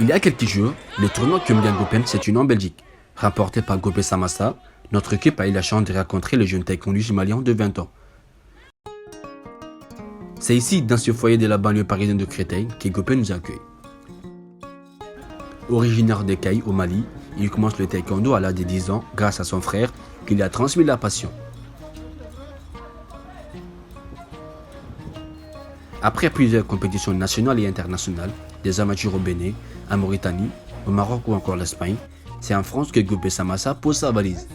Il y a quelques jours, le tournoi Kyomgan Open s'est tenu en Belgique. Remporté par Gopé Samassa, notre équipe a eu la chance de rencontrer le jeune taekwondo malien de 20 ans. C'est ici, dans ce foyer de la banlieue parisienne de Créteil, que Gopé nous accueille. Originaire de Caille au Mali, il commence le taekwondo à l'âge de 10 ans grâce à son frère qui lui a transmis la passion. Après plusieurs compétitions nationales et internationales, des amateurs au Bénin, en Mauritanie, au Maroc ou encore l'Espagne, c'est en France que Gopé Samassa pose sa valise.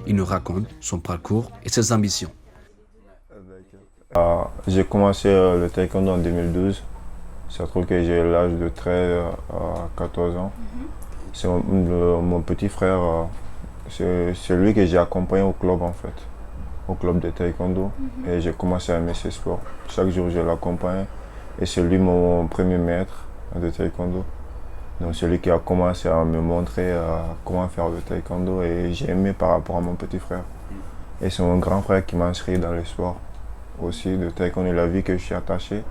Il nous raconte son parcours et ses ambitions. J'ai commencé le taekwondo en 2012. Ça trouve que j'ai l'âge de 13 à 14 ans. C'est mon petit frère, c'est lui que j'ai accompagné au club en fait, au club de taekwondo. Et j'ai commencé à aimer ce sport. Chaque jour je l'accompagne et c'est lui mon premier maître de taekwondo. Donc c'est lui qui a commencé à me montrer comment faire le taekwondo et j'ai aimé par rapport à mon petit frère. Et c'est mon grand frère qui m'a inscrit dans le sport aussi de taekwondo. Il a vu que je suis attaché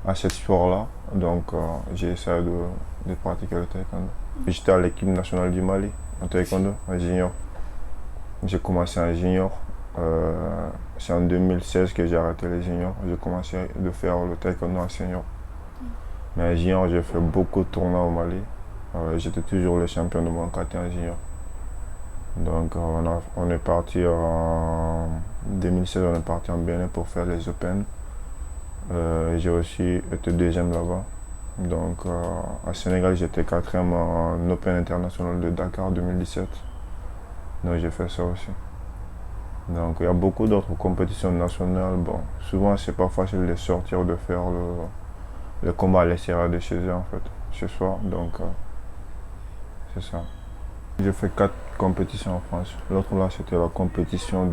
à ce sport-là, donc j'ai essayé de pratiquer le taekwondo. J'étais à l'équipe nationale du Mali en taekwondo, en junior. J'ai commencé en junior. C'est en 2016 que j'ai arrêté les juniors. J'ai commencé de faire le taekwondo en senior. Mais en junior, j'ai fait beaucoup de tournois au Mali. J'étais toujours le champion de mon quartier en junior. Donc on est parti en 2016, on est parti en Bénin pour faire les Open. J'ai aussi été deuxième là-bas. Donc à Sénégal, j'étais quatrième en Open international de Dakar 2017. Donc j'ai fait ça aussi. Donc il y a beaucoup d'autres compétitions nationales. Bon, souvent c'est pas facile de sortir, de faire le combat à l'extérieur de chez eux en fait, ce soir. Donc c'est ça. J'ai fait 4 compétitions en France. L'autre là c'était la compétition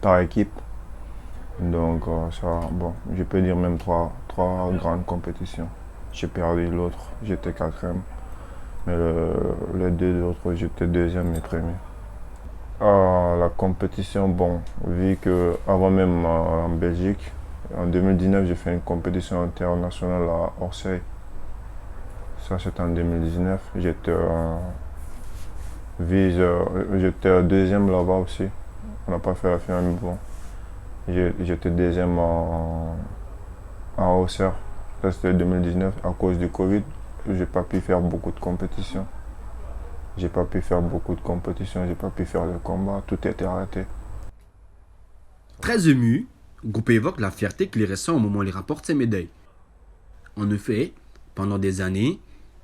par équipe. Donc ça, bon, je peux dire même trois grandes compétitions. J'ai perdu l'autre, j'étais quatrième. Mais les deux autres, j'étais deuxième et premier. La compétition, bon, vu que avant même en Belgique, en 2019, j'ai fait une compétition internationale à Orsay. Ça, c'était en 2019. J'étais deuxième là-bas aussi. On n'a pas fait la finale, mais bon. J'étais deuxième en Auxerre. Ça, c'était 2019. À cause du Covid, j'ai pas pu faire beaucoup de compétitions. J'ai pas pu faire le combat. Tout était arrêté. Très ému, Gopé évoque la fierté qu'il ressent au moment où il rapporte ses médailles. En effet, pendant des années,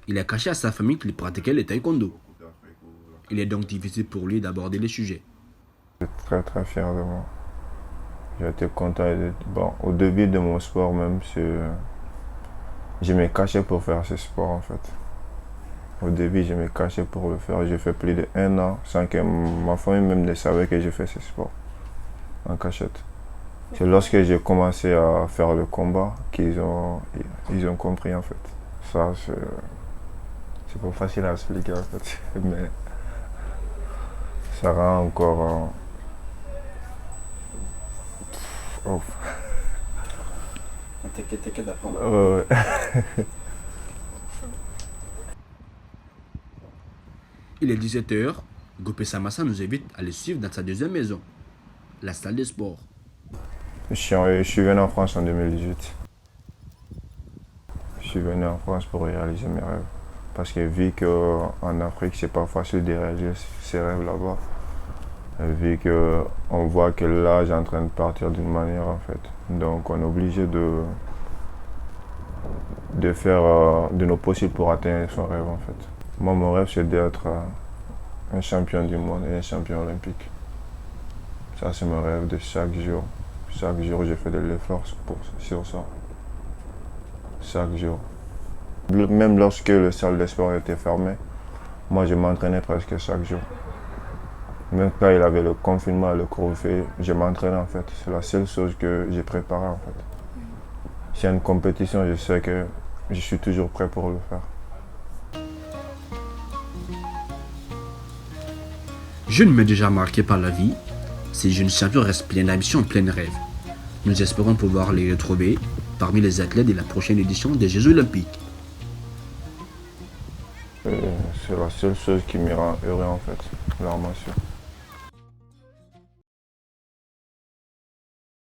il a caché à sa famille qu'il pratiquait le taekwondo. Il est donc difficile pour lui d'aborder le sujet. Je suis très très fier de moi. J'ai été content. Bon, au début de mon sport même, je me cachais pour faire ce sport en fait. Au début, je me cachais pour le faire. J'ai fait plus d'1 an sans que ma famille même ne savait que je fais ce sport en cachette. C'est lorsque j'ai commencé à faire le combat qu'ils ont compris en fait. Ça, c'est pas facile à expliquer en fait, mais ça rend encore. Oh. T'inquiète d'apprendre. Ouais. Il est 17h, Gopé Samassa nous invite à le suivre dans sa deuxième maison, la salle de sport. Je suis venu en France en 2018. Je suis venu en France pour réaliser mes rêves. Parce que vu qu'en Afrique, c'est pas facile de réaliser ses rêves là-bas. Vu qu'on voit que l'âge est en train de partir d'une manière en fait. Donc on est obligé de faire de nos possibles pour atteindre son rêve en fait. Moi, mon rêve, c'est d'être un champion du monde et un champion olympique. Ça, c'est mon rêve de chaque jour. Chaque jour, je fais de l'effort sur ça. Chaque jour. Même lorsque le salle de sport était fermé, moi, je m'entraînais presque chaque jour. Même quand il avait le confinement, le couvre-feu, je m'entraînais en fait. C'est la seule chose que j'ai préparée en fait. S'il y a une compétition, je sais que je suis toujours prêt pour le faire. Jeune mais déjà marqué par la vie, Ces jeunes champions restent pleins d'ambition et pleins de rêves. Nous espérons pouvoir les retrouver parmi les athlètes de la prochaine édition des Jeux Olympiques. C'est la seule chose qui me rend heureux en fait, l'armation.